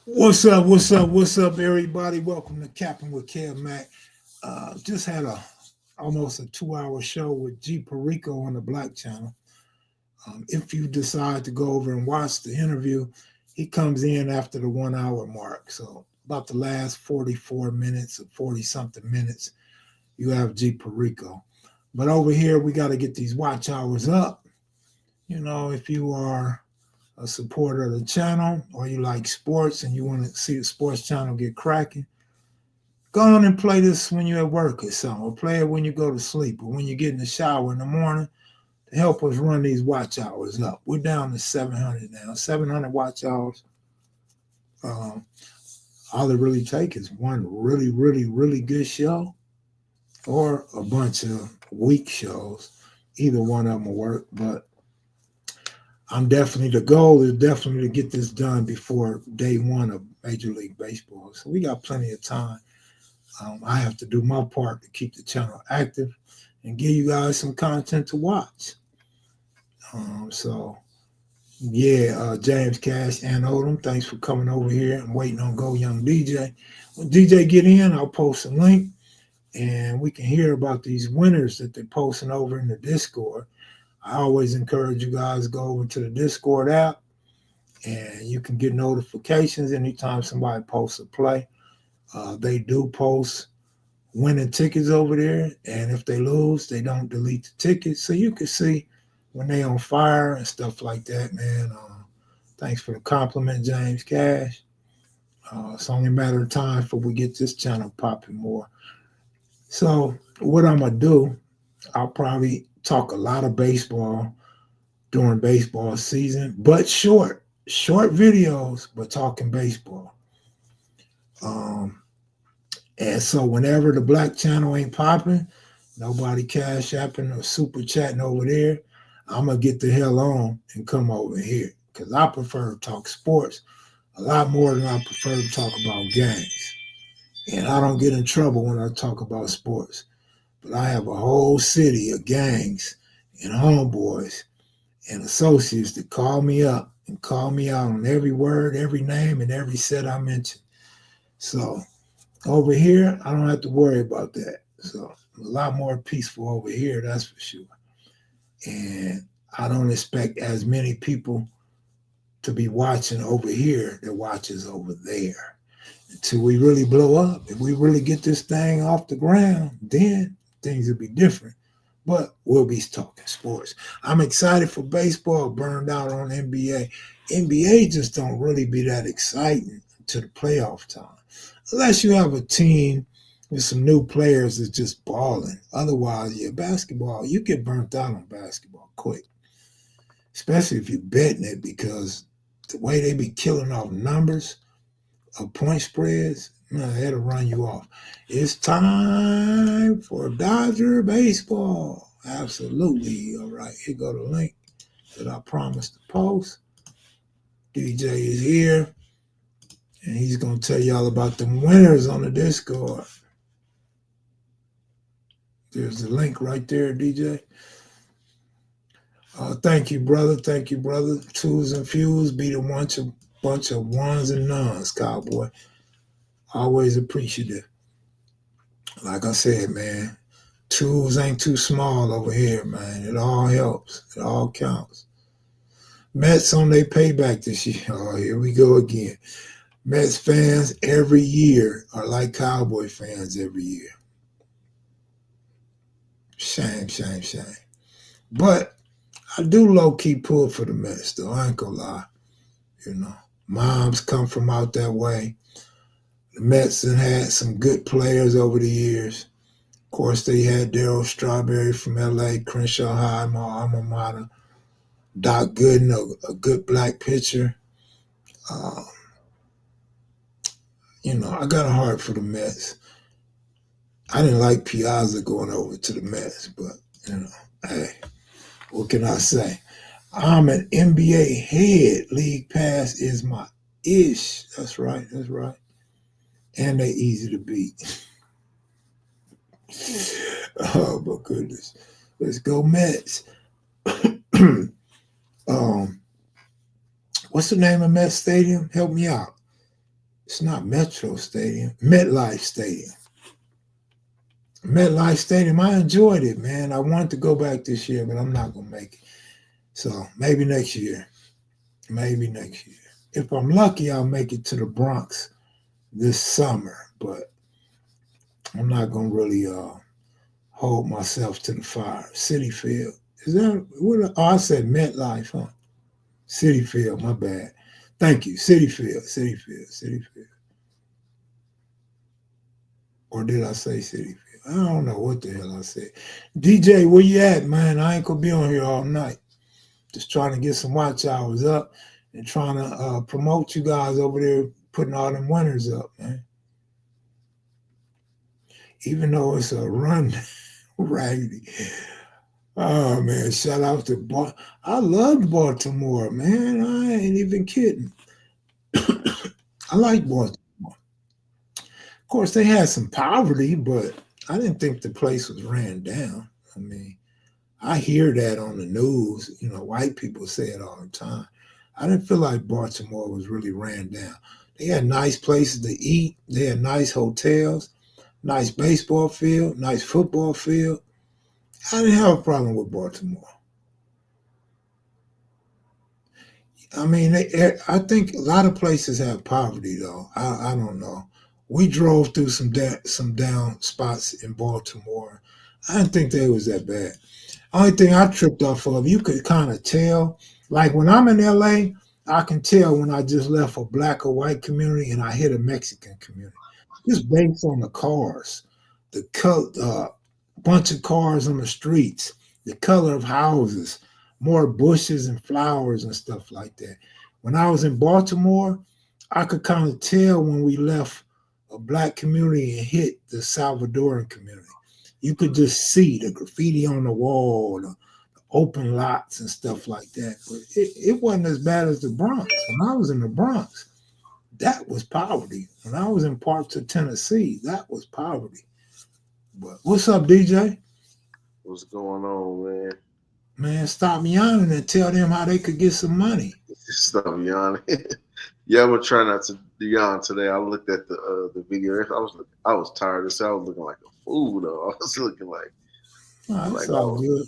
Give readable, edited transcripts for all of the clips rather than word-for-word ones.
What's up? What's up? What's up, everybody? Welcome to Cappin with Kev Mac. Just had a almost a 2 hour show with G Perico on the Black Channel. If you decide to go over and watch the interview, he comes in after the 1 hour mark. So about the last 44 minutes or 40 something minutes, you have G Perico. But over here, we got to get these watch hours up. If you are a supporter of the channel or you like sports and you want to see the sports channel get cracking, go on and play this when you're at work or something, or play it when you go to sleep or when you get in the shower in the morning to help us run these watch hours up. We're down to 700 now, 700 watch hours. Um, all it really takes is one really, really, really good show or a bunch of weak shows. Either one of them will work, but the goal is definitely to get this done before day one of Major League Baseball. So we got plenty of time. I have to do my part to keep the channel active and give you guys some content to watch. So, yeah, James Cash and Odom, thanks for coming over here. I'm waiting on Go Young DJ. When DJ get in, I'll post a link and we can hear about these winners that they're posting over in the Discord. I always encourage you guys to go over to the Discord app and you can get notifications anytime somebody posts a play. They do post winning tickets over there, and if they lose, they don't delete the tickets, so you can see when they on fire and stuff like that, man. Thanks for the compliment, James Cash. It's only a matter of time before we get this channel popping more. So what I'm gonna do, I'll probably talk a lot of baseball during baseball season, but short videos, but talking baseball. Um, And so whenever the Black Channel ain't popping, nobody cash apping or super chatting over there, I'm gonna get the hell on and come over here because I prefer to talk sports a lot more than I prefer to talk about gangs. And I don't get in trouble when I talk about sports. But I have a whole city of gangs and homeboys and associates that call me up and call me out on every word, every name, and every set I mention. So over here, I don't have to worry about that. So a lot more peaceful over here, that's for sure. And I don't expect as many people to be watching over here that watches over there until we really blow up. If we really get this thing off the ground, then things will be different. But we'll be talking sports. I'm excited for baseball, burned out on NBA. NBA just don't really be that exciting to the playoff time unless you have a team with some new players that's just balling. Otherwise, yeah, basketball, you get burnt out on basketball quick, especially if you're betting it because the way they be killing off numbers of point spreads, man, that'll run you off. It's time for Dodger baseball. Absolutely. All right, here go the link that I promised to post. DJ is here, and he's going to tell y'all about the winners on the Discord. There's the link right there, DJ. Thank you, brother. Thank you, brother. Twos and fews beat a bunch of ones and nuns, cowboy. Always appreciative. Like I said, man, tools ain't too small over here, man. It all helps. It all counts. Mets on their payback this year. Oh, here we go again. Mets fans every year are like Cowboy fans every year. Shame, shame, shame. But I do low key pull for the Mets, though. I ain't gonna lie. You know, moms come from out that way. The Mets have had some good players over the years. Of course, they had Darryl Strawberry from LA, Crenshaw High, my alma mater. Doc Gooden, a good black pitcher. Uh, I got a heart for the Mets. I didn't like Piazza going over to the Mets, but, hey, what can I say? I'm an NBA head. League Pass is my ish. That's right. That's right. And they easy to beat. Oh, my goodness. Let's go Mets. um, what's the name of Mets Stadium? Help me out. It's not Metro Stadium. MetLife Stadium. MetLife Stadium. I enjoyed it, man. I wanted to go back this year, but I'm not gonna make it. So maybe next year. Maybe next year. If I'm lucky, I'll make it to the Bronx this summer. But I'm not gonna really hold myself to the fire. City Field. Is that what? Oh, I said MetLife, huh? City Field. My bad. Thank you. City Field. City Field. City Field. Or did I say City Field? I don't know what the hell I said. DJ, where you at, man? I ain't gonna be on here all night. Just trying to get some watch hours up and trying to promote you guys over there, putting all them winners up, man. Even though it's a run raggedy. Oh man, shout out to I loved Baltimore, man. I ain't even kidding. I like Baltimore. Of course, they had some poverty, but I didn't think the place was ran down. I mean, I hear that on the news. You know, white people say it all the time. I didn't feel like Baltimore was really ran down. They had nice places to eat. They had nice hotels, nice baseball field, nice football field. I didn't have a problem with Baltimore. I mean, I think a lot of places have poverty, though. I don't know. We drove through some down spots in Baltimore. I didn't think they was that bad. Only thing I tripped off of, you could kind of tell. Like when I'm in LA, I can tell when I just left a black or white community and I hit a Mexican community. Just based on the cars, the bunch of cars on the streets, the color of houses, more bushes and flowers and stuff like that. When I was in Baltimore, I could kind of tell when we left a black community and hit the Salvadoran community. You could just see the graffiti on the wall, the open lots and stuff like that. But it wasn't as bad as the Bronx. When I was in the Bronx, that was poverty. When I was in parts of Tennessee, that was poverty. But what's up, DJ? What's going on, man? Man, stop yawning and tell them how they could get some money. Stop yawning. Yeah, I'm gonna try not to yawn today. I looked at the video. I was tired as hell. I was looking like a fool though. I was looking Oh, it's like all oh good.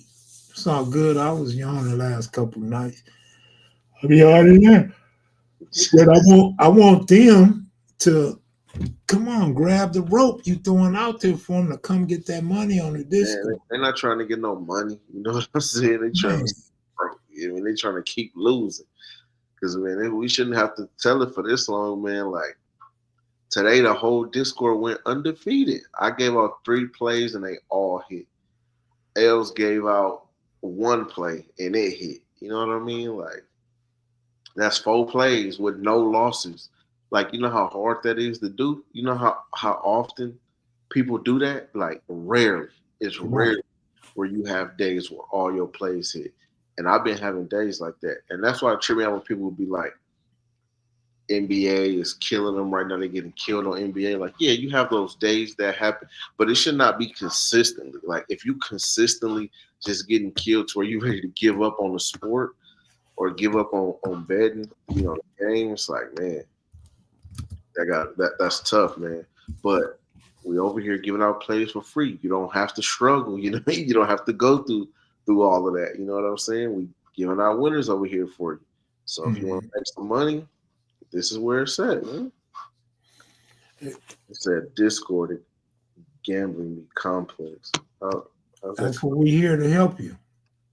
It's all good. I was yawning the last couple of nights. I'll be all in there. But I want them to come on, grab the rope you throwing out there for them to come get that money on the man, disco. they're not trying to get no money. You know what I'm saying? They trying Man, to broke. I mean, they trying to keep losing. Because man, we shouldn't have to tell it for this long, man. Like today, the whole Discord went undefeated. I gave out 3 plays and they all hit. Els gave out 1 play and it hit. You know what I mean? Like that's 4 plays with no losses. Like you know how hard that is to do. You know how often people do that. Like rarely. It's right. rare where you have days where all your plays hit. And I've been having days like that. And that's why it tripped me out when people would be like, NBA is killing them right now. They're getting killed on NBA. Like, yeah, you have those days that happen, but it should not be consistently. Like, if you consistently just getting killed to where you ready to give up on the sport or give up on betting, you know, the game, it's like, man, that's tough, man. But we over here giving out plays for free. You don't have to struggle. You know, you don't have to go through all of that. You know what I'm saying? We giving out winners over here for you. So if you want Mhm. to make some money, this is where it's at, man. It's that Discord gambling complex. How's that? That's what we're here to help you.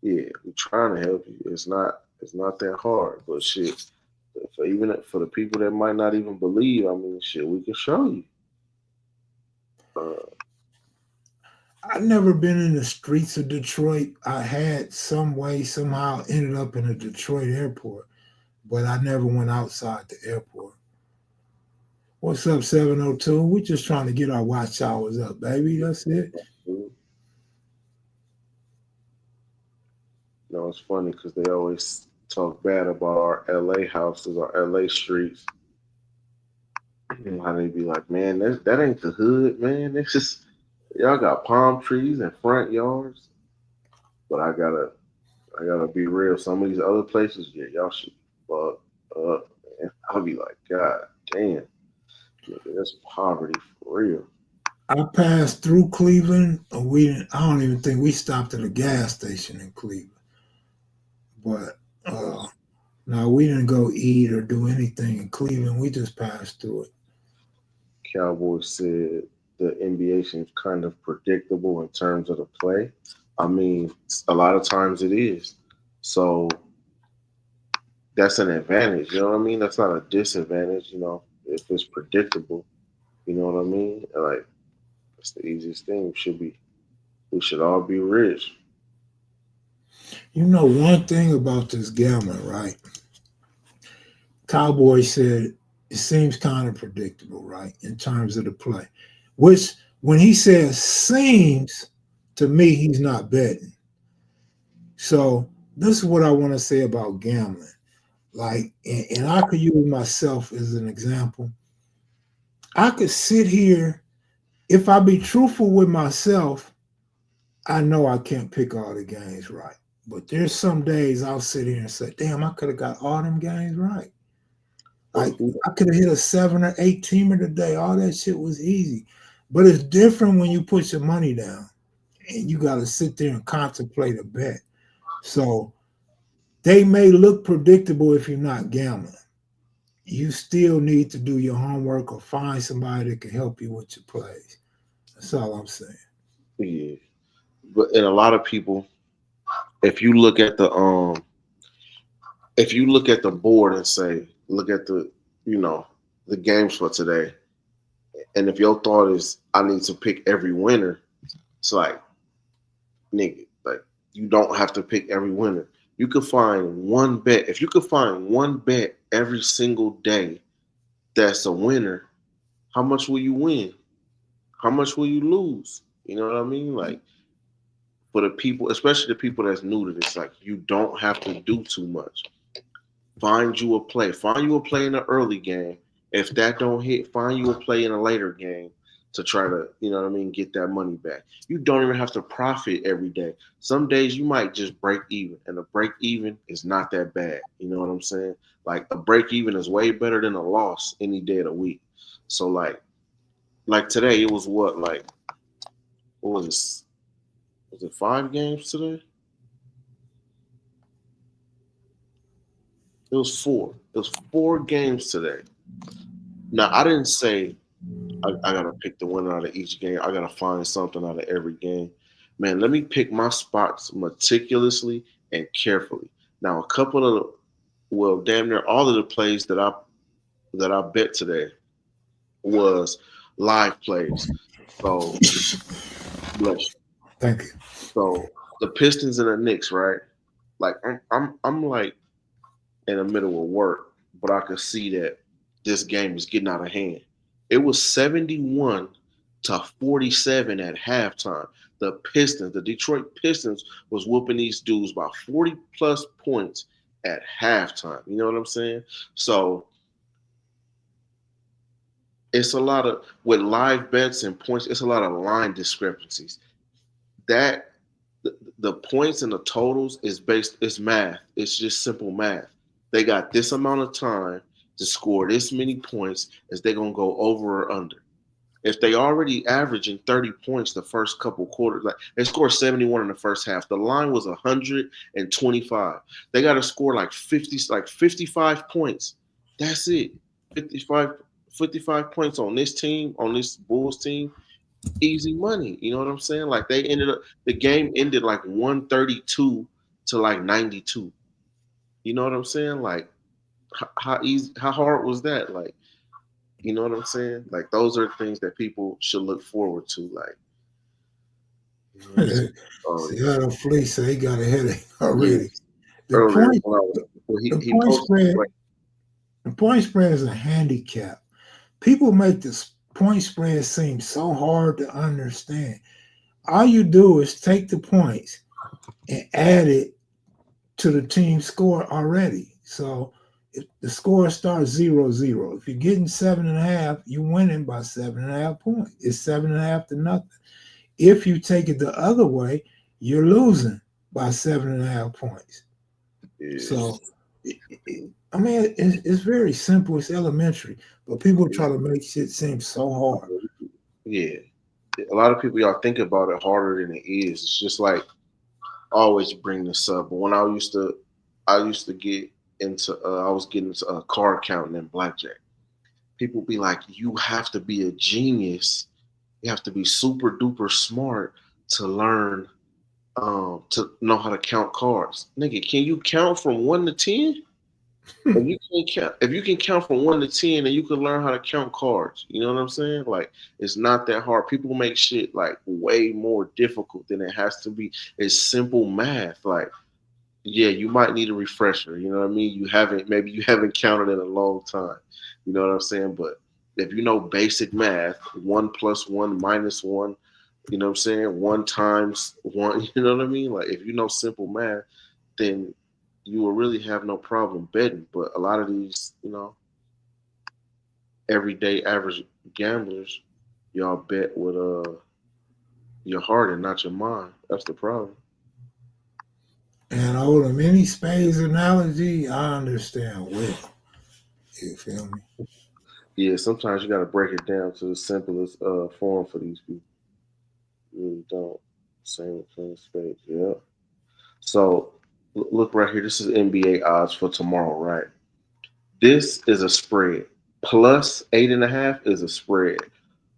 Yeah, we're trying to help you. It's not that hard, but shit. For even for the people that might not even believe, I mean, shit, we can show you. Uh, I've never been in the streets of Detroit. I had some way, somehow ended up in a Detroit airport, but I never went outside the airport. What's up, 702? We just trying to get our watch hours up, baby. That's it. you know, it's funny because they always talk bad about our LA houses, our LA streets. How they be like, man, that ain't the hood, man. It's just y'all got palm trees and front yards, but I gotta be real. Some of these other places, yeah, y'all should fuck up. Man. I'll be like, God damn. Nigga, that's poverty for real. I passed through Cleveland, and we didn't. I don't even think we stopped at a gas station in Cleveland. But no, we didn't go eat or do anything in Cleveland. We just passed through it. Cowboys said the NBA seems kind of predictable in terms of the play. I mean, a lot of times it is. So that's an advantage. You know what I mean? That's not a disadvantage. If it's predictable. You know what I mean? Like that's the easiest thing. We should all be rich. You know, one thing about this gambling, right? Cowboy said it seems kind of predictable, right, in terms of the play. Which, when he says seems, to me, he's not betting. So, this is what I want to say about gambling. Like, and I could use myself as an example. I could sit here, if I be truthful with myself, I know I can't pick all the games right. But there's some days I'll sit here and say, damn, I could have got all them games right. Like I could have hit a 7 or 8 teamer today. All that shit was easy. But it's different when you put your money down and you got to sit there and contemplate a bet. So they may look predictable if you're not gambling. You still need to do your homework or find somebody that can help you with your plays. That's all I'm saying. Yeah, but and a lot of people, if you look at the board and say, look at you know, the games for today, and if your thought is, I need to pick every winner, it's like, nigga, like you don't have to pick every winner. You could find one bet. If you could find one bet every single day that's a winner, how much will you win? How much will you lose? You know what I mean? Like for the people, especially the people that's new to this, like you don't have to do too much. Find you a play. Find you a play in the early game. If that don't hit, find you a play in a later game to try to, get that money back. You don't even have to profit every day. Some days you might just break even, and a break even is not that bad. You know what I'm saying? Like a break even is way better than a loss any day of the week. So like today, it was what was it? Was it 5 games today? It was four. It was 4 games today. Now I didn't say I gotta pick the winner out of each game. I gotta find something out of every game. Man, let me pick my spots meticulously and carefully. Now, a couple of damn near all of the plays that I bet today was live plays. So bless you. Thank you. So the Pistons and the Knicks, right? Like I'm like in the middle of work, but I could see that this game is getting out of hand. It was 71-47 at halftime. The Pistons, the Detroit Pistons, was whooping these dudes by 40 plus points at halftime. You know what I'm saying? So it's a lot of with live bets and points. It's a lot of line discrepancies. That the points and the totals is based. It's math. It's just simple math. They got this amount of time to score this many points. Is they gonna go over or under? If they already averaging 30 points the first couple quarters, like they scored 71 in the first half. The line was 125. They got to score like 50, like 55 points. That's it. 55, 55 points on this team, on this Bulls team. Easy money. You know what I'm saying? Like the game ended like 132 to like 92. You know what I'm saying? Like how easy, how hard was that? Like, you know what I'm saying? Like those are things that people should look forward to. Like, you know what I'm saying? Oh Seattle Fleece said he got a headache yeah. already. The Earlier point, when I was, well, the he point posted spread, like, the point spread is a handicap. People make this point spread seem so hard to understand. All you do is take the points and add it to the team score already. So if the score starts 0-0, if you're getting 7.5, you're winning by 7.5 points. It's 7.5 to nothing. If you take it the other way, you're losing by 7.5 points. yeah, So I mean, it's very simple. It's elementary, but people try to make shit seem so hard. Yeah, a lot of people y'all think about it harder than it is. It's just like I always bring this up. But when I used to get into, I was getting into card counting and blackjack. People be like, you have to be a genius. You have to be super duper smart to learn, to know how to count cards. Nigga, can you count from 1 to 10? If you can count from 1 to 10, then you can learn how to count cards. You know what I'm saying? Like it's not that hard. People make shit like way more difficult than it has to be. It's simple math. Like, yeah, you might need a refresher. You know what I mean? Maybe you haven't counted in a long time. You know what I'm saying? But if you know basic math, 1 + 1 -1, you know what I'm saying? 1 × 1, you know what I mean? Like if you know simple math, then you will really have no problem betting. But a lot of these, everyday average gamblers, y'all bet with your heart and not your mind. That's the problem. And on the mini spades analogy, I understand well. You feel me? Yeah, sometimes you got to break it down to the simplest form for these people. You really don't. Same thing, spades. Yeah. So look right here. This is NBA odds for tomorrow, right? This is a spread. Plus 8.5 is a spread.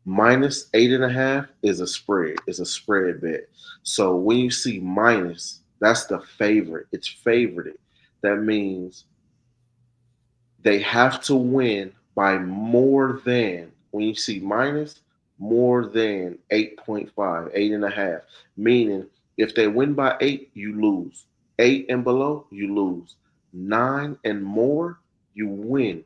Minus 8.5 is a spread. It's a spread bet. So when you see minus, that's the favorite. It's favorited. That means they have to win by more than, when you see minus, more than 8.5, 8.5. Meaning if they win by 8, you lose. 8 and below, you lose. 9 and more, you win.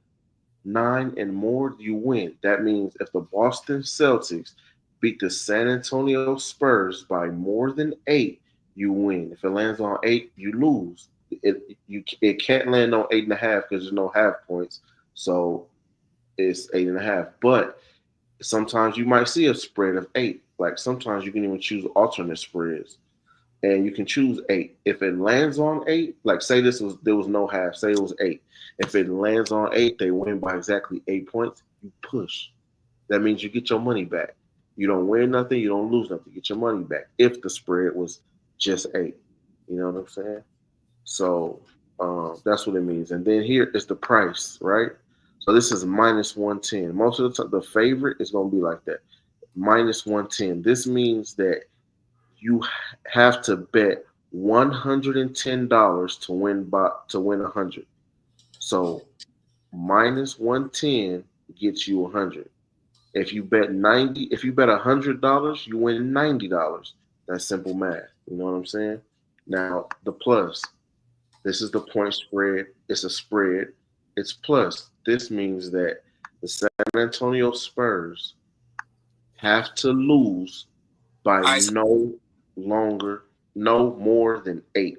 9 and more, you win. That means if the Boston Celtics beat the San Antonio Spurs by more than 8, you win. If it lands on 8, you lose. It can't land on 8.5 because there's no half points. So it's 8.5. But sometimes you might see a spread of 8. Like sometimes you can even choose alternate spreads. And you can choose 8. If it lands on 8, like say there was no half, say it was 8. If it lands on 8, they win by exactly 8 points. You push. That means you get your money back. You don't win nothing, you don't lose nothing. You get your money back if the spread was just 8. You know what I'm saying? So that's what it means. And then here is the price, right? So this is minus 110. Most of the time, the favorite is going to be like that, minus 110. This means that you have to bet $110 to win 100. So minus 110 gets you 100. If you bet $100, you win $90. That's simple math. You know what I'm saying? Now the plus. This is the point spread. It's a spread. It's plus. This means that the San Antonio Spurs have to lose by no more than 8.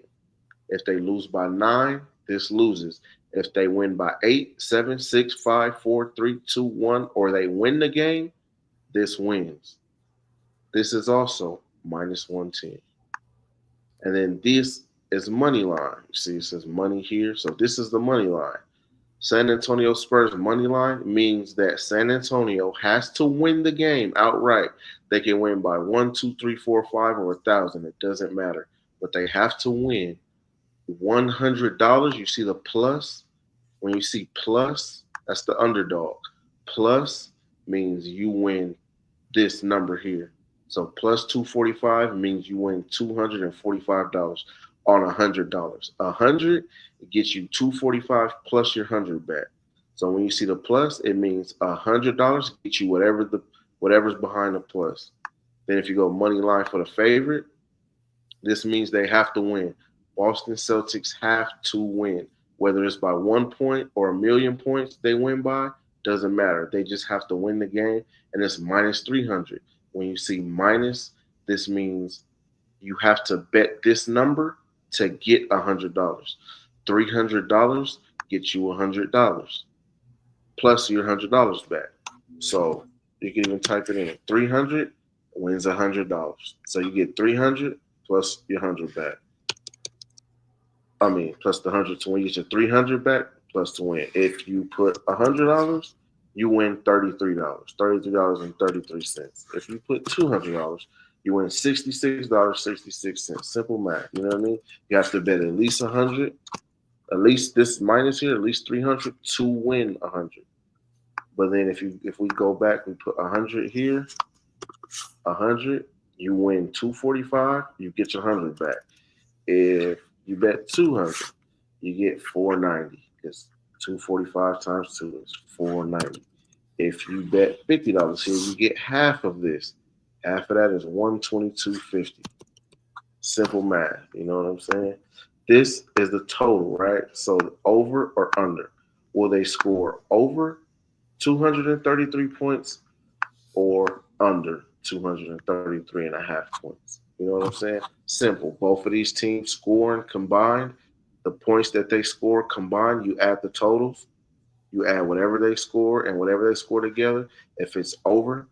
If they lose by 9, this loses. If they win by 8, 7, 6, 5, 4, 3, 2, 1, or they win the game, this wins. This is also minus 110. And then this is money line. You see, it says money here. So this is the money line. San Antonio Spurs money line means that San Antonio has to win the game outright. They can win by 1, 2, 3, 4, 5, or 1,000. It doesn't matter. But they have to win $100. You see the plus? When you see plus, that's the underdog. Plus means you win this number here. So plus 245 means you win $245 on $100. 100 gets you 245 plus your 100 back. So when you see the plus, it means $100 gets you whatever's behind the plus. Then if you go money line for the favorite, this means they have to win. Boston Celtics have to win. Whether it's by 1 point or 1,000,000 points they win by, doesn't matter. They just have to win the game, and it's minus 300. When you see minus, this means you have to bet this number to get $100. $300 gets you $100 plus your $100 back. So you can even type it in. 300 wins $100. So you get 300 plus your 100 back. I mean, plus the 100. So when you get your 300 back, plus to win. If you put $100, you win $33. $33.33. If you put $200, you win $66.66. Simple math. You know what I mean? You have to bet at least 100. At least this minus here, at least 300 to win 100. But then if we go back, we put 100 here, 100, you win 245, you get your 100 back. If you bet 200, you get 490 because 245 times 2 is 490. If you bet $50 here, you get half of this. Half of that is 122.50. Simple math. You know what I'm saying? This is the total, right? So over or under. Will they score over 233 points or under 233 and a half points? You know what I'm saying? Simple. Both of these teams scoring combined, the points that they score combined, you add the totals, you add whatever they score and whatever they score together. If it's over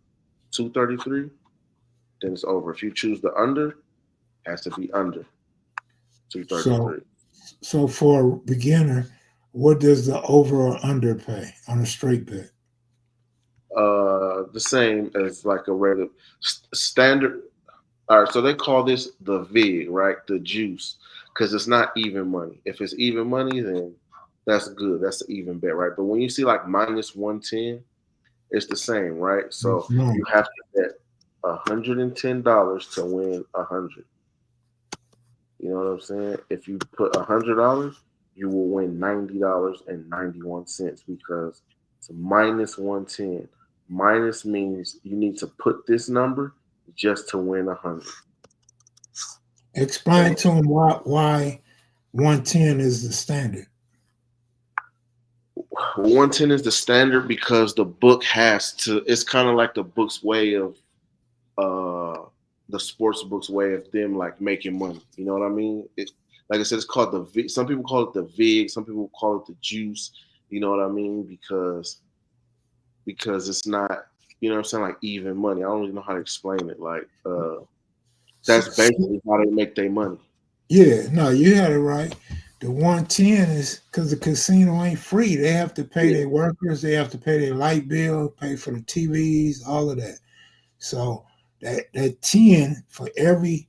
233, then it's over. If you choose the under, it has to be under So 233. so for a beginner, what does the over or under pay on a straight bet? The same as like a regular standard. All right, so they call this the VIG, right? The juice, because it's not even money. If it's even money, then that's good. That's an even bet, right? But when you see like minus 110, it's the same, right? So No. you have to bet $110 to win 100. You know what I'm saying? If you put $100, you will win $90.91 because it's a minus 110. Minus means you need to put this number just to win 100. Explain to them why 110 is the standard. 110 is the standard because the book has to. It's kind of like the book's way of uh the sports book's way of them like making money. You know what I mean? Like I said, it's called the VIG. Some people call it the VIG. Some people call it the juice. You know what I mean? Because it's not. You know what I'm saying? Like even money. I don't even know how to explain it. Like that's So, basically how they make their money. yeah, no, you had it right. The 110 is because the casino ain't free. They have to pay Yeah, their workers, they have to pay their light bill, pay for the TVs, all of that. So that 10 for every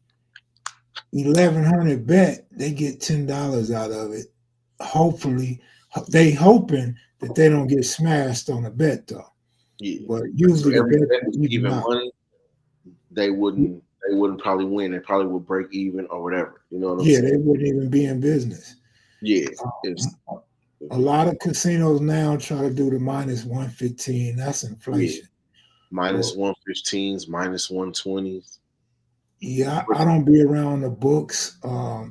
1,100 bet, they get $10 out of it. Hopefully, they hoping that they don't get smashed on a bet though. yeah. But So usually the every bet bet is was even even out. money. They wouldn't probably win. They probably would break even or whatever. You know what I'm Yeah, they saying? wouldn't even be in business. Yeah. It's Um, a lot of casinos now try to do the minus 115. That's yeah. inflation. Minus But 115s, minus 120s. yeah, I don't be around the books,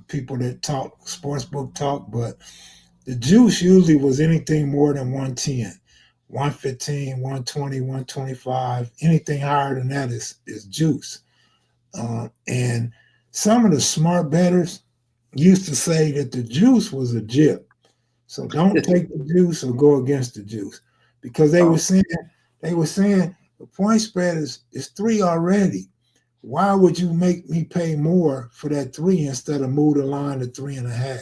people that talk sports book talk, but the juice usually was anything more than 110. 115, 120, 125. Anything higher than that is juice. And some of the smart bettors used to say that the juice was a jip. So don't take the juice or go against the juice because um, they were saying the point spread is three already. Why would you make me pay more for that three instead of move the line to 3.5?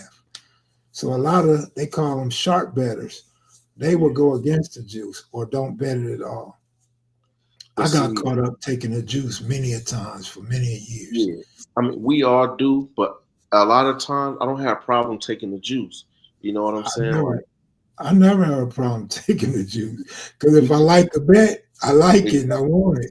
So a lot of they call them sharp betters. They will yeah. go against the juice or don't bet it at all. But I got see, caught up taking the juice many a times for many years. yeah. I mean, we all do, but a lot of times I don't have a problem taking the juice. You know what I'm I saying? never Like, I never have a problem taking the juice because if me I too. like the bet, I like it and I Exactly. want it.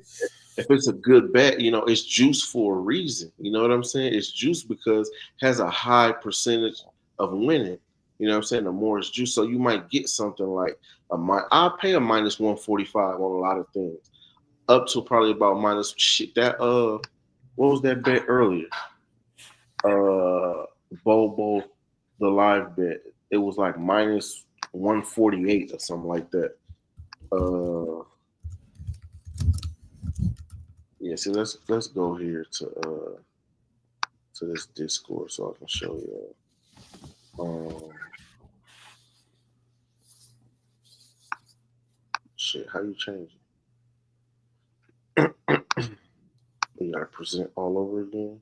If it's a good bet, it's juice for a reason. You know what I'm saying? It's juice because it has a high percentage of winning. You know what I'm saying? The more it's juice, so you might get something like I'll pay a minus 145 on a lot of things, up to probably about minus shit. What was that bet earlier? Bobo, the live bet. It was like minus 148 or something like that. Uh, yeah. See, let's go here to this Discord so I can show you. Shit, how you change it? You gotta present all over again.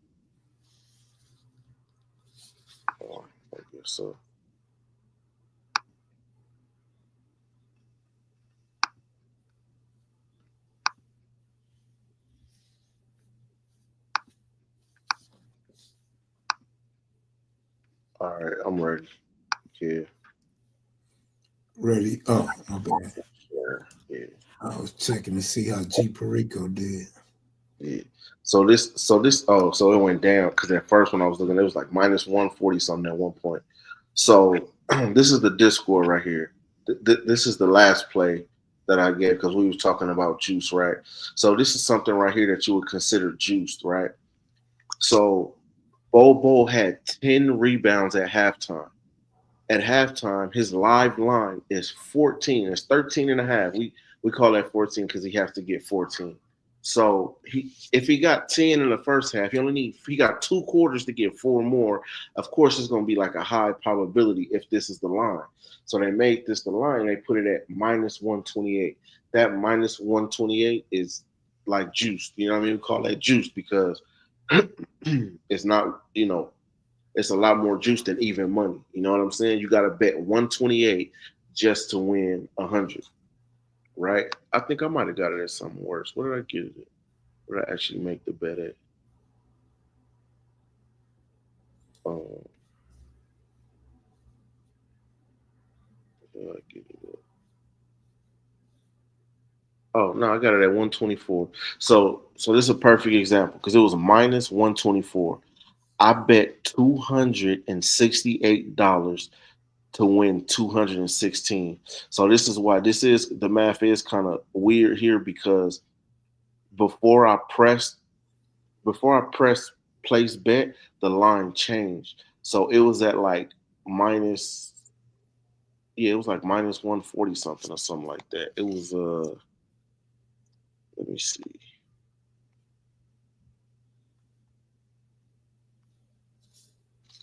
Oh, I guess so. All right, I'm ready. Yeah, Ready? Oh, my bad. yeah, yeah, I was checking to see how G Perico did. yeah. So it went down because at first when I was looking, it was like minus 140 something at one point. So this is the Discord right here. This is the last play that I gave because we was talking about juice, right? So this is something right here that you would consider juiced, right? So Bobo had 10 rebounds at halftime. At halftime, his live line is 14. It's 13 and a half. We call that 14 because he has to get 14. So if he got 10 in the first half, he got 2 quarters to get 4 more. Of course, it's gonna be like a high probability if this is the line. So they made this the line, they put it at minus 128. That minus 128 is like juiced. You know what I mean? We call that juiced because it's not, it's a lot more juice than even money. You know what I'm saying? You got to bet 128 just to win 100, right? I think I might have got it at something worse. What did I get it at? What did I actually make the bet at? Um, what did I get it at? Oh no, I got it at 124. So this is a perfect example because it was minus 124. I bet $268 to win 216. So this is why the math is kind of weird here because before I pressed before I pressed place bet, the line changed. So it was at like minus it was like minus 140 something or something like that. It was let me see.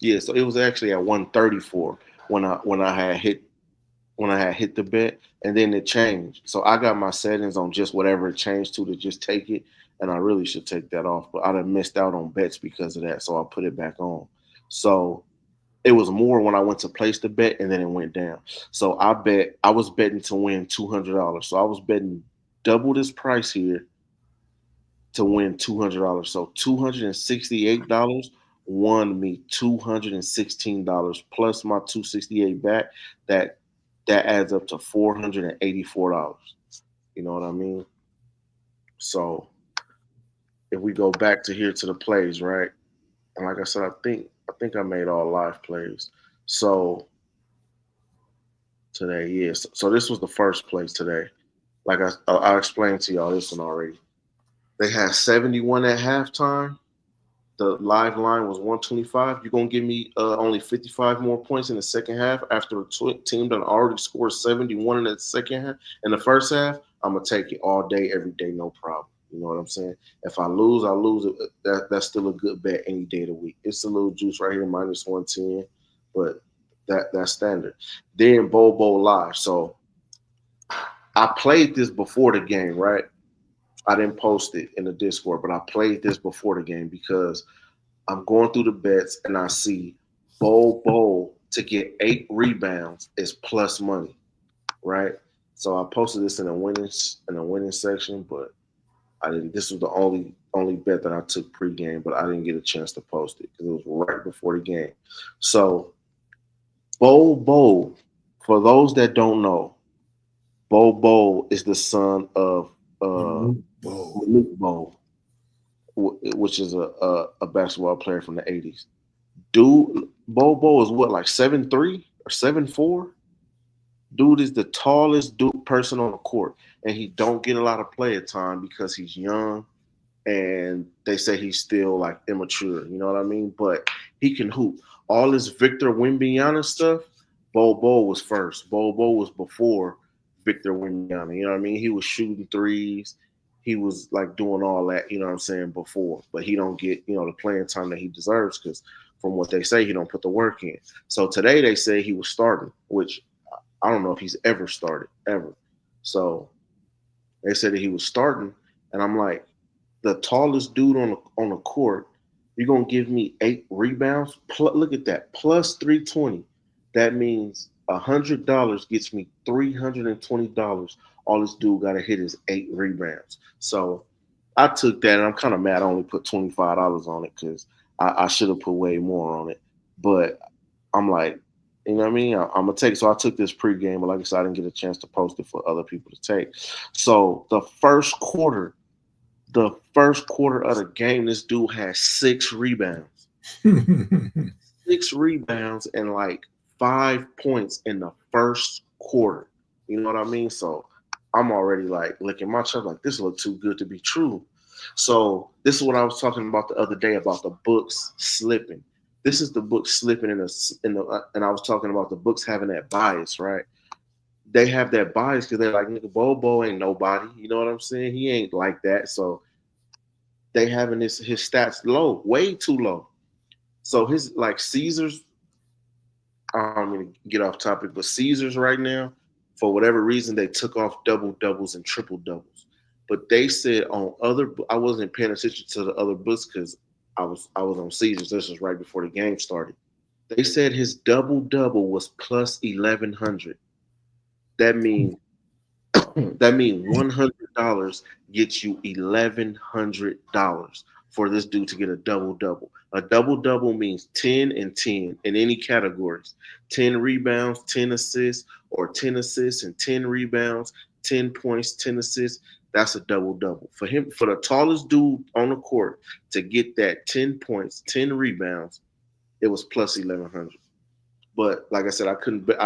Yeah, so it was actually at 134 when I had hit the bet, and then it changed. So I got my settings on just whatever it changed to just take it, and I really should take that off, but I'd have missed out on bets because of that, so I put it back on. So it was more when I went to place the bet, and then it went down. So I was betting to win $200. So I was betting double this price here to win $200. So $268 won me $216 plus my 268 back. That that adds up to $484. You know what I mean? So if we go back to here to the plays, right? And like I said, I think I made all live plays. So today, yes. So this was the first place today. Like I explained to y'all this one already. They had 71 at halftime. The live line was 125. You're gonna give me only 55 more points in the second half after a team that already scored 71 in the second half. In the first half, I'm gonna take it all day, every day, no problem. You know what I'm saying? If I lose, I lose. That's still a good bet any day of the week. It's a little juice right here, minus 110, but that's standard. Then Bobo live. So I played this before the game, right? I didn't post it in the Discord, but I played this before the game because I'm going through the bets and I see Bobo to get 8 rebounds is plus money, right? So I posted this in the winning section, but I didn't. This was the only bet that I took pregame, but I didn't get a chance to post it because it was right before the game. So Bobo, for those that don't know, Bobo is the son of uh, Bowl. Malik Bowl, which is a basketball player from the '80s. Dude, Bobo is what, like 7'3" or 7'4"? Dude is the tallest person on the court, and he don't get a lot of player time because he's young, and they say he's still like immature. You know what I mean? But he can hoop. All this Victor Wembanyama stuff, Bobo was first. Bobo was before Victor Wembanyama. You know what I mean? He was shooting threes. He was like doing all that. You know what I'm saying? Before, but he don't get the playing time that he deserves because from what they say, he don't put the work in. So today they say he was starting, which I don't know if he's ever started ever. So they said that he was starting, and I'm like, the tallest dude on the court, you're gonna give me 8 rebounds. Look at that, plus 320. That means $100 gets me $320. All this dude got to hit is 8 rebounds. So I took that, and I'm kind of mad. I only put $25 on it because I should have put way more on it. But I'm like, you know what I mean? I'm gonna take. So I took this pregame, but like I said, I didn't get a chance to post it for other people to take. So the first quarter of the game, this dude had 6 rebounds, 6 rebounds, and like 5 points in the first quarter. You know what I mean? So I'm already like licking my chops, like this look too good to be true. So this is what I was talking about the other day about the books slipping. This is the book slipping and I was talking about the books having that bias, right? They have that bias because they're like, nigga, Bobo ain't nobody. You know what I'm saying? He ain't like that. So they having his stats low, way too low. So his like Caesars, I'm gonna get off topic, but Caesars right now, for whatever reason, they took off double doubles and triple doubles. But they said on other, I wasn't paying attention to the other books because I was on Caesars. This was right before the game started. They said his double double was plus 1100. That means $100 gets you $1,100 for this dude to get a double double. A double double means 10 and 10 in any categories. 10 rebounds, 10 assists, or 10 assists and 10 rebounds, 10 points, 10 assists. That's a double double. For him, for the tallest dude on the court to get that 10 points, 10 rebounds, it was plus 1100. But like I said, I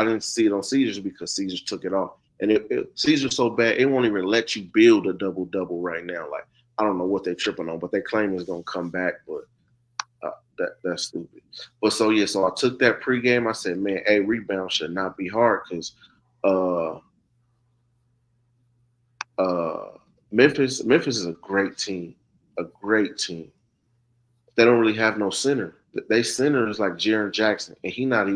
didn't see it on Caesars because Caesars took it off. And Caesar's so bad, it won't even let you build a double double right now. Like I don't know what they're tripping on, but they claim it's gonna come back. But that's stupid. But so yeah, so I took that pregame. I said, man, a rebound should not be hard because uh uh Memphis is a great team, a great team. They don't really have no center. They center is like Jaren Jackson, and he not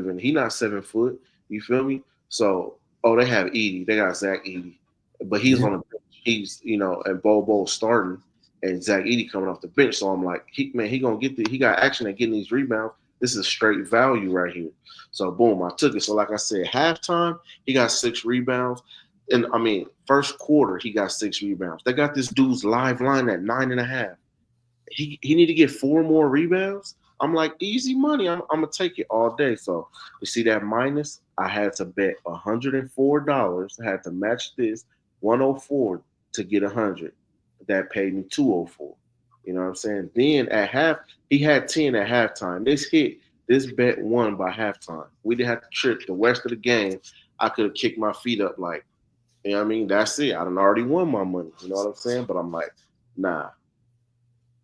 7 foot. You feel me? So they have Edie. They got Zach Edie, but he's Yeah. on the bench. He's and Bobo starting, and Zach Edie coming off the bench. So I'm like, he gonna he got action at getting these rebounds. This is straight value right here. So boom, I took it. So like I said, halftime he got 6 rebounds. And I mean, first quarter he got 6 rebounds. They got this dude's live line at 9.5. He need to get 4 more rebounds. I'm like, easy money. I'm gonna take it all day. So you see that minus? I had to bet $104. I had to match this 104 to get 100. That paid me 204. You know what I'm saying? Then at half, he had 10 at halftime. This bet won by halftime. We didn't have to trip the rest of the game. I could have kicked my feet up like, you know what I mean? That's it. I done already won my money. You know what I'm saying? But I'm like, nah,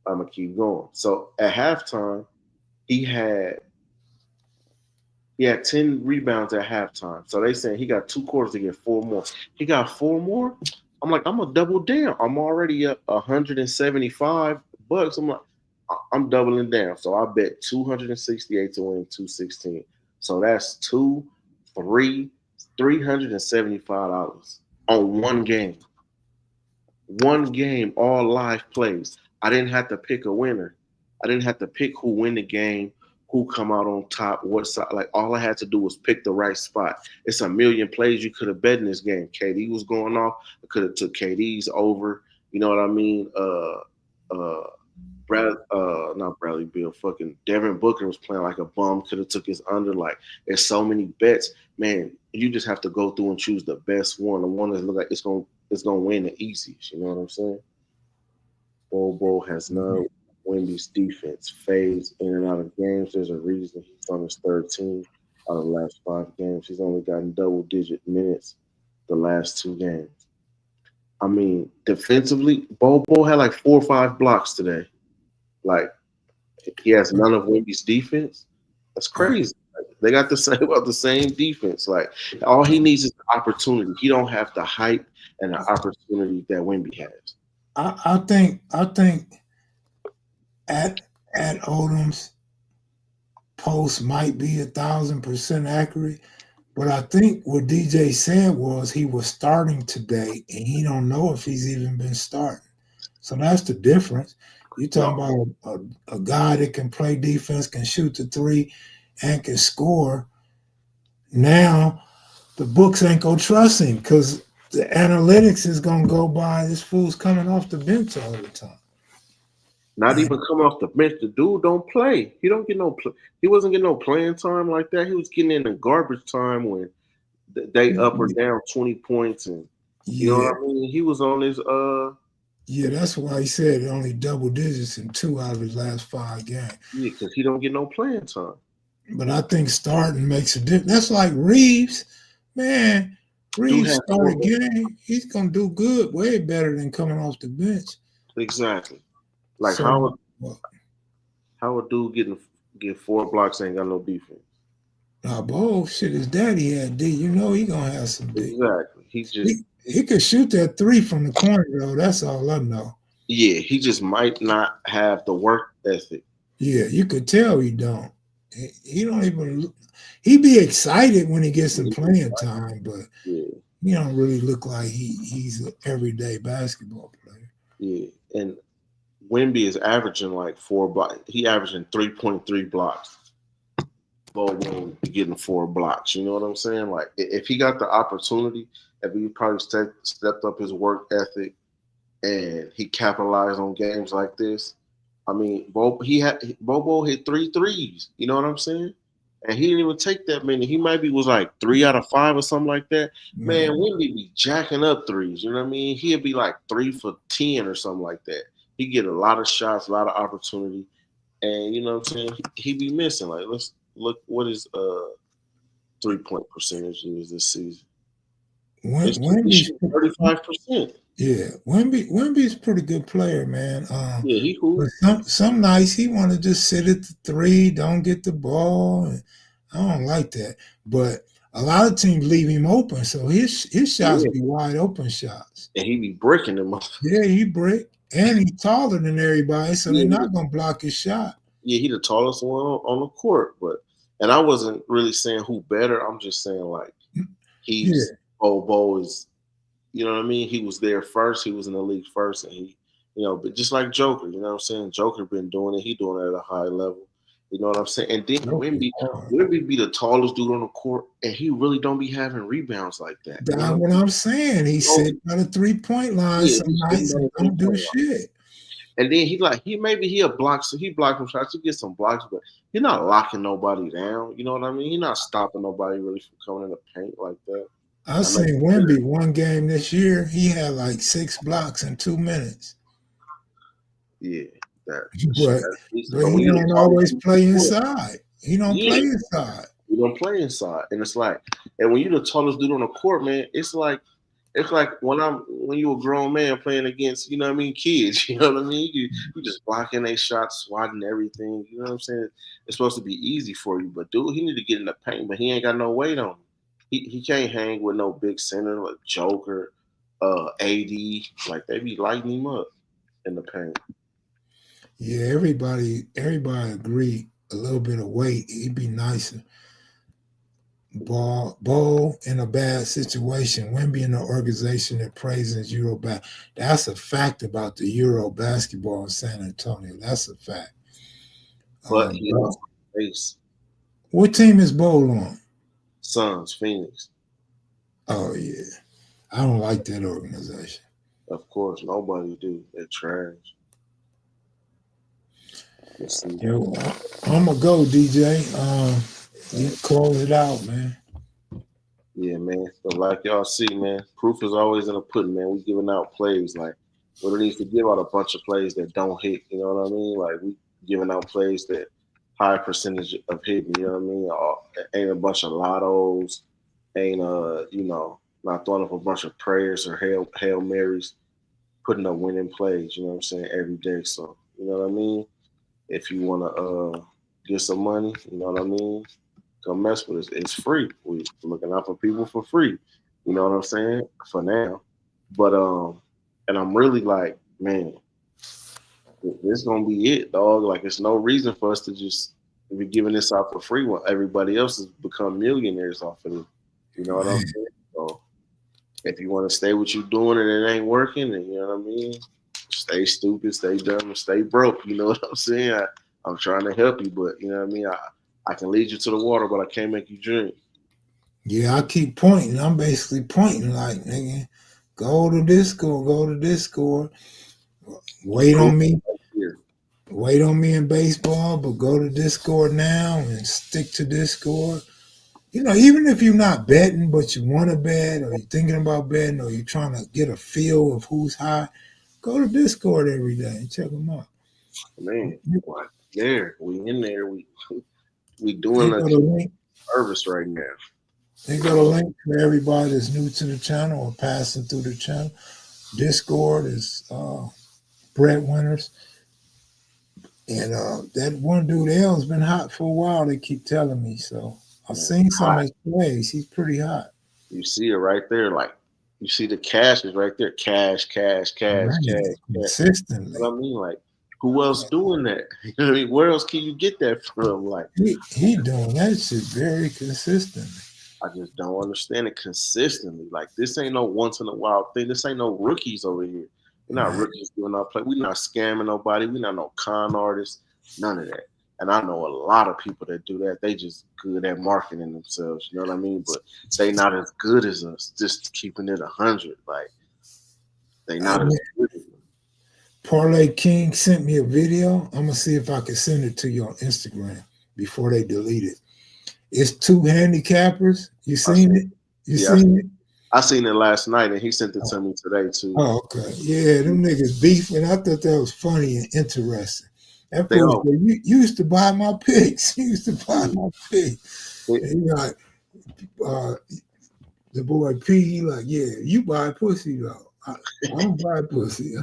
I'm gonna keep going. So at halftime, he had he had 10 rebounds at halftime. So they saying he got 2 quarters to get 4 more. He got 4 more. I'm like, I'm gonna double down. I'm already up $175. I'm like, I'm doubling down. So I bet 268 to win 216. So that's $375 on one game. One game, all live plays. I didn't have to pick a winner. I didn't have to pick who win the game, who come out on top, what side. Like all I had to do was pick the right spot. It's a million plays you could have bet in this game. KD was going off. I could have took KD's over. You know what I mean? Not Bradley Beal. Fucking Devin Booker was playing like a bum. Could have took his under. Like there's so many bets, man. You just have to go through and choose the best one, the one that look like it's gonna win the easiest. You know what I'm saying? Bobo has no Wendy's defense fades in and out of games. There's a reason he's on his third team out of the last 5 games. He's only gotten double-digit minutes the last 2 games. I mean, defensively, Bobo had like 4 or 5 blocks today. Like he has none of Wendy's defense. That's crazy. Like, they got the same about the same defense. Like all he needs is the opportunity. He don't have the hype and the opportunity that Wemby has. I think at Odom's post might be 1,000% accurate, but I think what DJ said was he was starting today, and he don't know if he's even been starting. So that's the difference. You talking No, about a guy that can play defense, can shoot the three, and can score. Now the books ain't gonna trust him because the analytics is gonna go by this fool's coming off the bench all the time. Not And even come off the bench. The dude don't play. He don't get no. He wasn't getting no playing time like that. He was getting in the garbage time when they up or down 20 points, and you know yeah, what I mean. He was on his yeah, that's why he said only double digits in 2 out of his last 5 games. yeah, because he don't get no playing time. But I think starting makes a difference. That's like Reeves, man. Dude Reeves had start a game, he's gonna do good, way better than coming off the bench. exactly. Like So, well, how a dude get 4 blocks ain't got no defense. Bo, shit, his daddy had D. You know he gonna have some D. Exactly. He just He could shoot that three from the corner though. That's all I know. yeah, he just might not have the work ethic. Yeah, you could tell he don't. He don't even. He be excited when he gets some playing time, but Yeah, he don't really look like he's an everyday basketball player. yeah. And Wemby is averaging like 4 blocks. He averaging 3.3 blocks. Bobo getting 4 blocks. You know what I'm saying? Like if he got the opportunity, if he probably stepped up his work ethic and he capitalized on games like this. I mean, Bobo hit 3 threes. You know what I'm saying? And he didn't even take that many. He maybe was like 3 out of 5 or something like that. Man, Wemby be jacking up threes. You know what I mean? He'd be like 3 for 10 or something like that. He get a lot of shots, a lot of opportunity, and you know what I'm saying. He be missing. Like let's look what his 3-point percentage is this season. It's Wemby's 35%. yeah, Wemby's a pretty good player, man. Yeah, he But cool. some nights he want to just sit at the three, don't get the ball, and I don't like that. But a lot of teams leave him open, so his shots Yeah, be wide open shots. and he be breaking them up. Yeah, he break, and he's taller than everybody, so they're Yeah, not gonna block his shot. yeah, he the tallest one on the court. But and I wasn't really saying who better. I'm just saying like Yeah, he's Bobo is. You know what I mean? He was there first. He was in the league first, and he, but just like Joker, you know what I'm saying? Joker been doing it. He doing it at a high level. You know what I'm saying? And then Wemby be the tallest dude on the court, and he really don't be having rebounds like that. You that's know what I'm saying. He sitting by the 3-point line yeah, some nights and don't do shit. and then he block, so he block some shots. He get some blocks, but he's not locking nobody down. You know what I mean? He's not stopping nobody really from coming in the paint like that. I seen Wemby one game this year. He had like 6 blocks in 2 minutes. Yeah, But he don't always play inside. He don't play inside. You don't play inside, and it's like, and when you're the tallest dude on the court, man, it's like when you a grown man playing against, you know what I mean, kids. You know what I mean? You just blocking their shots, swatting everything. You know what I'm saying? It's supposed to be easy for you, but dude, he need to get in the paint, but he ain't got no weight on him. He can't hang with no big center like Joker, AD. Like they be lighting him up in the paint. Yeah, everybody agree a little bit of weight. He'd be nicer. Ball in a bad situation. Wemby in an organization that praises Euro That's a fact about the Euro basketball in San Antonio. That's a fact. But he lost face. What team is Bowl on? Suns, Phoenix. Oh yeah, I don't like that organization. Of course, nobody do. They're trash. Yeah, I'm gonna go, DJ. You close it out, man. Yeah, man. But like y'all see, man, proof is always in the pudding, man. We giving out plays like we don't need to give out a bunch of plays that don't hit. You know what I mean? Like we giving out plays that high percentage of hitting. You know what I mean? Ain't a bunch of lottos. Ain't not throwing up a bunch of prayers or hail marys. Putting up winning plays. You know what I'm saying? Every day. So you know what I mean? If you want to get some money, you know what I mean? Come mess with us. It's free. We're looking out for people for free. You know what I'm saying? For now. But and I'm really like, man, this gonna be it, dog. Like it's no reason for us to just be giving this out for free when everybody else has become millionaires off of it. You know what I'm saying? So if you want to stay what you're doing and it ain't working, then you know what I mean? Stay stupid, stay dumb, and stay broke. You know what I'm saying? I'm trying to help you, but you know what I mean? I can lead you to the water, but I can't make you drink. Yeah, I keep pointing. I'm basically pointing like, nigga, go to this score, go to this score. Wait on me. wait on me in baseball, but go to Discord now and stick to Discord. Even if you're not betting, but you want to bet, or you're thinking about betting, or you're trying to get a feel of who's hot, go to Discord every day and check them out. Man, like there, we in there. We They doing a got a link. service right now. They got a link for everybody that's new to the channel or passing through the channel. Discord is breadwinners. And that one dude L's been hot for a while. They keep telling me. So I've seen some of his plays. He's pretty hot. You see it right there. Like you see the cash is right there. Cash. Consistently. You know what I mean? Like who else doing that? You know what I mean? Where else can you get that from? Like he doing that shit very consistently. I just don't understand it consistently. Like this ain't no once in a while thing. This ain't no rookies over here. We're not rookies doing our play. We're not scamming nobody. We're not no con artists. None of that. And I know a lot of people that do that. They just good at marketing themselves. You know what I mean? But they not as good as us. Just keeping it 100. Like they not as good as us. Parlay King sent me a video. I'm gonna see if I can send it to you on Instagram before they delete it. It's two handicappers. You seen it? You seen it? I seen it last night, and he sent it to me today too. Oh, okay. Yeah, them niggas beefing. I thought that was funny and interesting. That fool said, you used to buy my picks. You used to buy my picks. And he like, the boy P, he like, yeah, you buy pussy though. I don't buy pussy.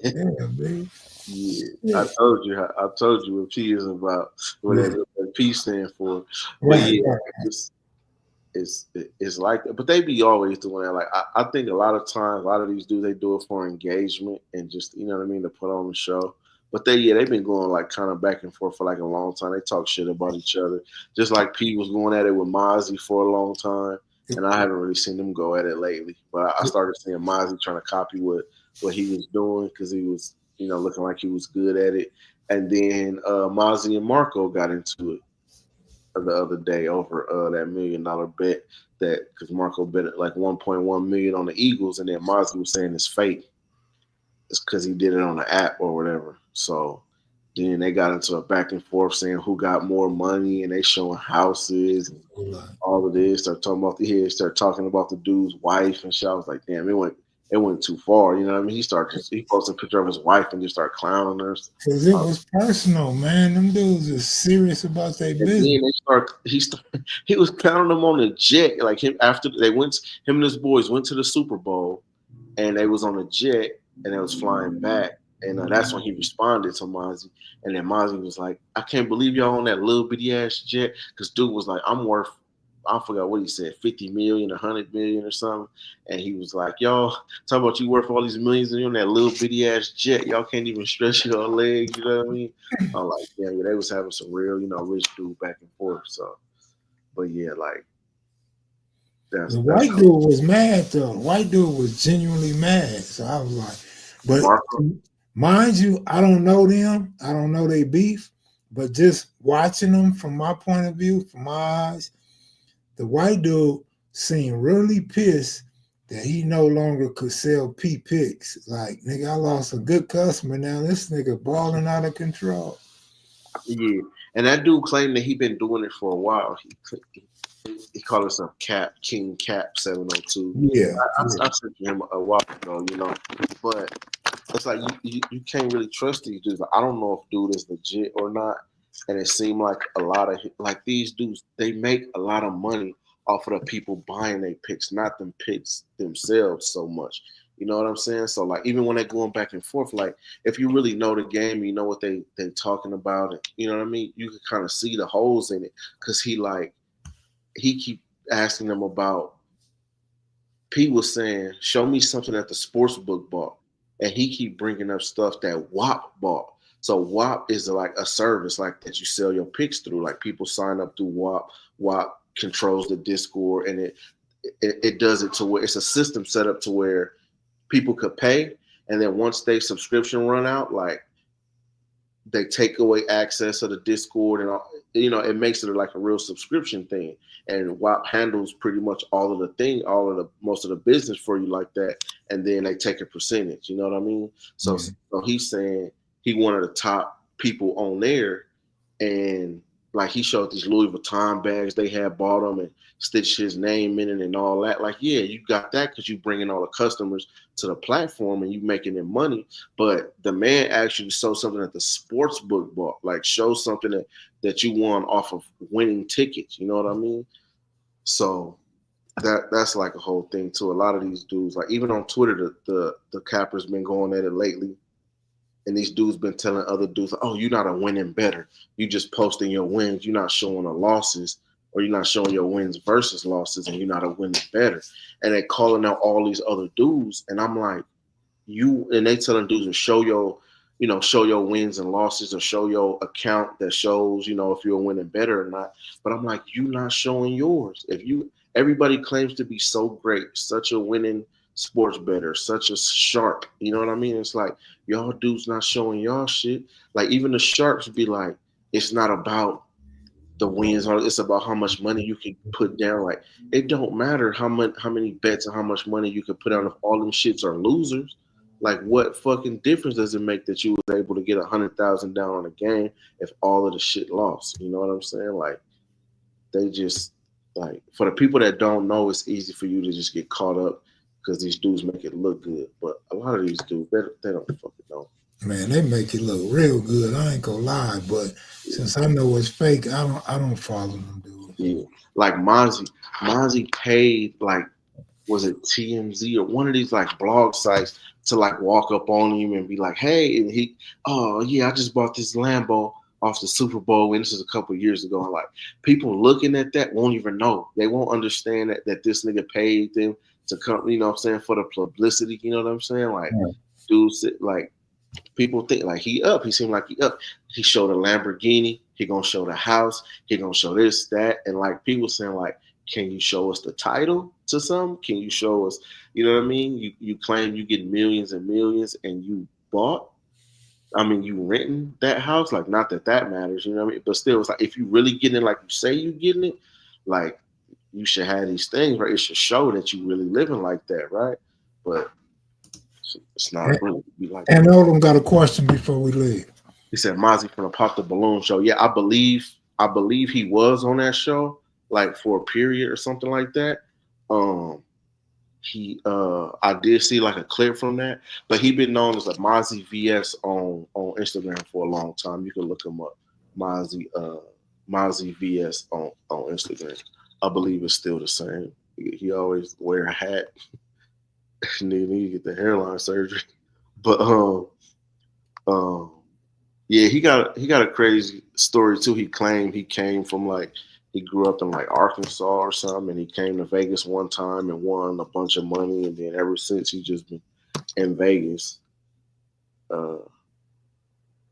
Damn, man. Yeah, I told you what P is about, what that P stand for. But right. It's like that. But they be always doing that. Like I think a lot of times, a lot of these dudes, they do it for engagement and just, you know what I mean, to put on the show. But they've been going like kind of back and forth for like a long time. They talk shit about each other. Just like P was going at it with Mozzie for a long time. And I haven't really seen them go at it lately. But I started seeing Mozzie trying to copy what he was doing because he was, looking like he was good at it. And then Mozzie and Marco got into it the other day over that $1 million bet that because Marco bet like 1.1 million on the Eagles, and then Mozzie was saying it's fake. It's because he did it on the app or whatever. So then they got into a back and forth saying who got more money, and they showing houses and all of this. Start talking about talking about the dude's wife and shit. I was like, damn, it went too far. You know what I mean? He posted a picture of his wife and just started clowning her. Because it was personal, man. Them dudes are serious about their business. He was counting them on a jet. Like him after him and his boys went to the Super Bowl, and they was on a jet and they was flying back. And that's when he responded to Mozzie. And then Mozzie was like, I can't believe y'all on that little bitty ass jet. Because dude was like, I'm worth, I forgot what he said, 50 million, 100 million or something. And he was like, y'all, talk about you worth all these millions and you're on that little bitty ass jet. Y'all can't even stretch your legs. You know what I mean? I'm like, yeah, they was having some real, rich dude back and forth. So, but yeah, like, the white dude was mad though. The white dude was genuinely mad. So I was like, but Marco. Mind you, I don't know them. I don't know they beef, but just watching them from my point of view, from my eyes, the white dude seemed really pissed that he no longer could sell P picks. Like, nigga, I lost a good customer. Now this nigga balling out of control. Yeah, and that dude claimed that he been doing it for a while. He called himself King Cap 702. Yeah, I said to him a while ago, but it's like you can't really trust these dudes. I don't know if dude is legit or not. And it seemed like a lot of like these dudes, they make a lot of money off of the people buying their picks, not them picks themselves so much. You know what I'm saying? So like even when they're going back and forth, like if you really know the game, you know what they talking about, it, you know what I mean? You can kind of see the holes in it because he keep asking them about. P was saying, show me something that the sports book bought. And he keep bringing up stuff that WAP bought. So WAP is like a service like that you sell your picks through. Like people sign up through WAP. WAP controls the Discord, and it does it to where it's a system set up to where people could pay. And then once their subscription run out, like they take away access to the Discord and all, it makes it like a real subscription thing. And WAP handles pretty much most of the business for you like that. And then they take a percentage, you know what I mean? So, so he's saying he one of the top people on there, and like he showed these Louis Vuitton bags they had bought them and stitched his name in it and all that. Like, yeah, you got that because you bringing all the customers to the platform and you making them money. But the man actually sold something that the sports book bought, like show something that you won off of winning tickets. You know what I mean? So that's like a whole thing too. A lot of these dudes, like even on Twitter, the cappers been going at it lately. And these dudes been telling other dudes, oh, you're not a winning better. You just posting your wins. You're not showing the losses, or you're not showing your wins versus losses, and you're not a winning better. And they calling out all these other dudes. And I'm like, and they telling dudes to show show your wins and losses, or show your account that shows, if you're winning better or not. But I'm like, you not showing yours. Everybody claims to be so great, such a winning sports better, such a shark. You know what I mean? It's like y'all dudes not showing y'all shit. Like even the sharks be like, it's not about the wins, it's about how much money you can put down. Like it don't matter how many bets and how much money you can put down if all them shits are losers. Like what fucking difference does it make that you was able to get 100,000 down on a game if all of the shit lost? You know what I'm saying? Like they just like for the people that don't know, it's easy for you to just get caught up because these dudes make it look good. But a lot of these dudes, they don't fucking know. Man, they make it look real good. I ain't gonna lie, but since I know it's fake, I don't follow them dudes. Yeah, like Mozzie paid like, was it TMZ or one of these like blog sites to like walk up on him and be like, hey, and he, oh yeah, I just bought this Lambo off the Super Bowl, and this is a couple of years ago. And like people looking at that won't even know. They won't understand that this nigga paid them to come, you know what I'm saying, for the publicity, you know what I'm saying? Like dudes like people think like he up. He seemed like he up. He showed a Lamborghini. He gonna show the house. He gonna show this, that, and like people saying like, can you show us the title to some? Can you show us? You know what I mean? You claim you get millions and millions, and you bought. I mean, you renting that house. Like, not that matters. You know what I mean? But still, it's like if you really getting it, like you say you getting it, like you should have these things, right? It should show that you really living like that, right? But it's not really be like And that. Odom got a question before we leave. He said Mozzie from the Pop the Balloon show. Yeah, I believe he was on that show, like for a period or something like that. I did see like a clip from that, but he been known as a Mozzie VS on Instagram for a long time. You can look him up, Mozzie VS on Instagram. I believe it's still the same. He always wear a hat. And then he get the hairline surgery, but yeah, he got a crazy story too. He claimed he came from like he grew up in like Arkansas or something, and he came to Vegas one time and won a bunch of money, and then ever since he just been in Vegas.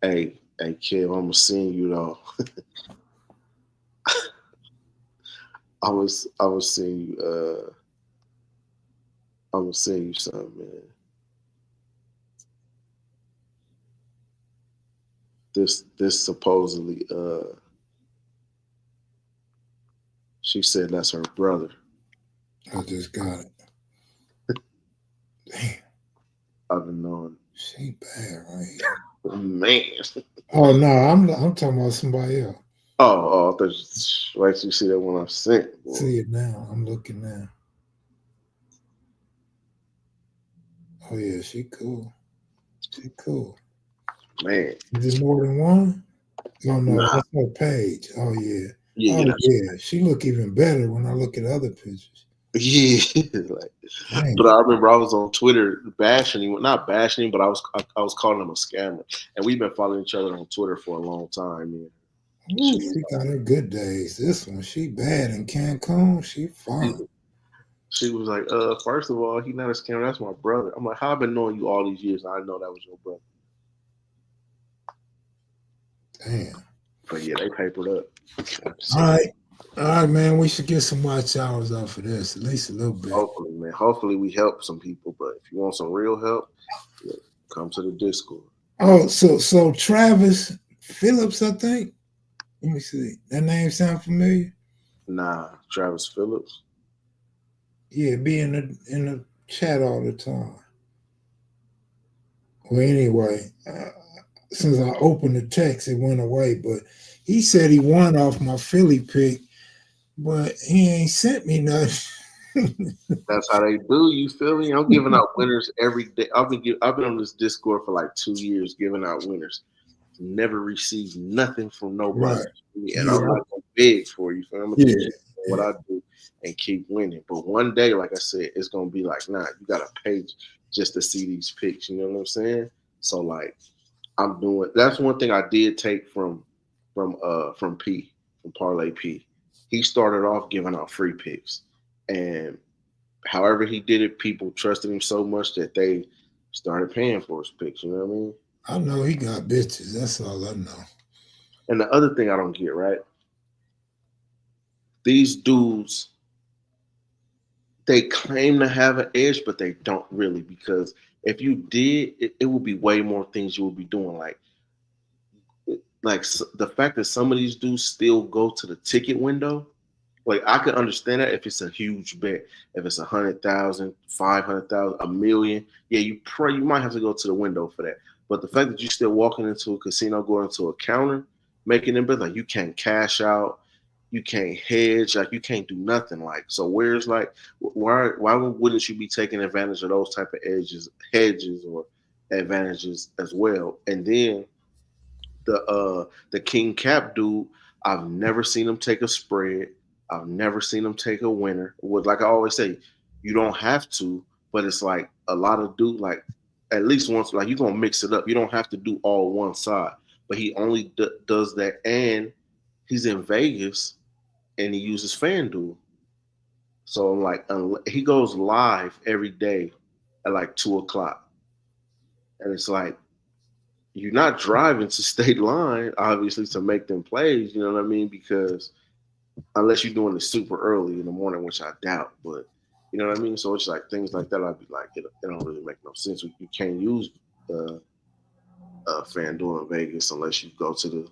Hey, kid, I'm gonna send you though. I was seeing you. I'm gonna send you something, man. This supposedly she said that's her brother. I just got it. Damn. I've been knowing. She bad, right? Man. Oh no, I'm talking about somebody else. Oh, I thought you see that one I sent. Boy. See it now. I'm looking now. Oh yeah, she cool. She cool. Man. Is it more than one? Oh no, Nah. that's her page. Oh yeah. Yeah, oh yeah. She look even better when I look at other pictures. Yeah, but I remember I was on Twitter bashing him, not bashing him, but I was calling him a scammer, and we've been following each other on Twitter for a long time. Yeah. Ooh, she got her good days. This one, she bad in Cancun. She fine. She was like, first of all, he's not a scammer. That's my brother. I'm like, how I've been knowing you all these years, and I know that was your brother. Damn. But yeah, they papered up. All right, man. We should get some watch hours off of this, at least a little bit. Hopefully, man. Hopefully, we help some people. But if you want some real help, come to the Discord. Oh, so Travis Phillips, I think. Let me see. That name sound familiar? Nah, Travis Phillips. Yeah, be in the chat all the time. Well, anyway, since I opened the text, it went away. But he said he won off my Philly pick, but he ain't sent me nothing. That's how they do. You feel me? I'm giving out winners every day. I've been on this Discord for like 2 years giving out winners. Never received nothing from nobody, Right. and Yeah. I'm not gonna beg for you. I'm gonna Yeah. just keep doing what I do and keep winning. But one day, like I said, it's gonna be like, nah, you got a page just to see these picks. You know what I'm saying? So like, I'm doing. That's one thing I did take from P from Parlay P. He started off giving out free picks, and however he did it, people trusted him so much that they started paying for his picks. You know what I mean? I know he got bitches. That's all I know. And the other thing I don't get, right? These dudes, they claim to have an edge, but they don't really, because if you did, it would be way more things you would be doing. The fact that some of these dudes still go to the ticket window, like I could understand that if it's a huge bet, if it's 100,000, 500,000, a million, yeah, you might have to go to the window for that. But the fact that you're still walking into a casino, going to a counter, making them bet, like you can't cash out, you can't hedge, like you can't do nothing. Like so, where's like why wouldn't you be taking advantage of those type of hedges or advantages as well? And then the King Cap dude, I've never seen him take a spread. I've never seen him take a winner. With like I always say, you don't have to, but it's like a lot of dude like at least once like you're gonna mix it up. You don't have to do all one side, but he only does that, and he's in Vegas and he uses FanDuel. So I'm like, he goes live every day at like 2 o'clock, and it's like you're not driving to state line, obviously, to make them plays. You know what I mean? Because unless you're doing it super early in the morning, which I doubt, but you know what I mean. So it's like things like that. I'd be like, it don't really make no sense. You can't use uh, FanDuel in Vegas unless you go to the,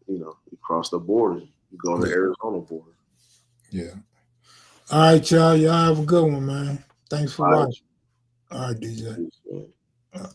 you cross the border. You go to the Yeah. Arizona border. Yeah. All right, y'all. Y'all have a good one, man. Thanks for All right, watching. All right, DJ. man. Uh,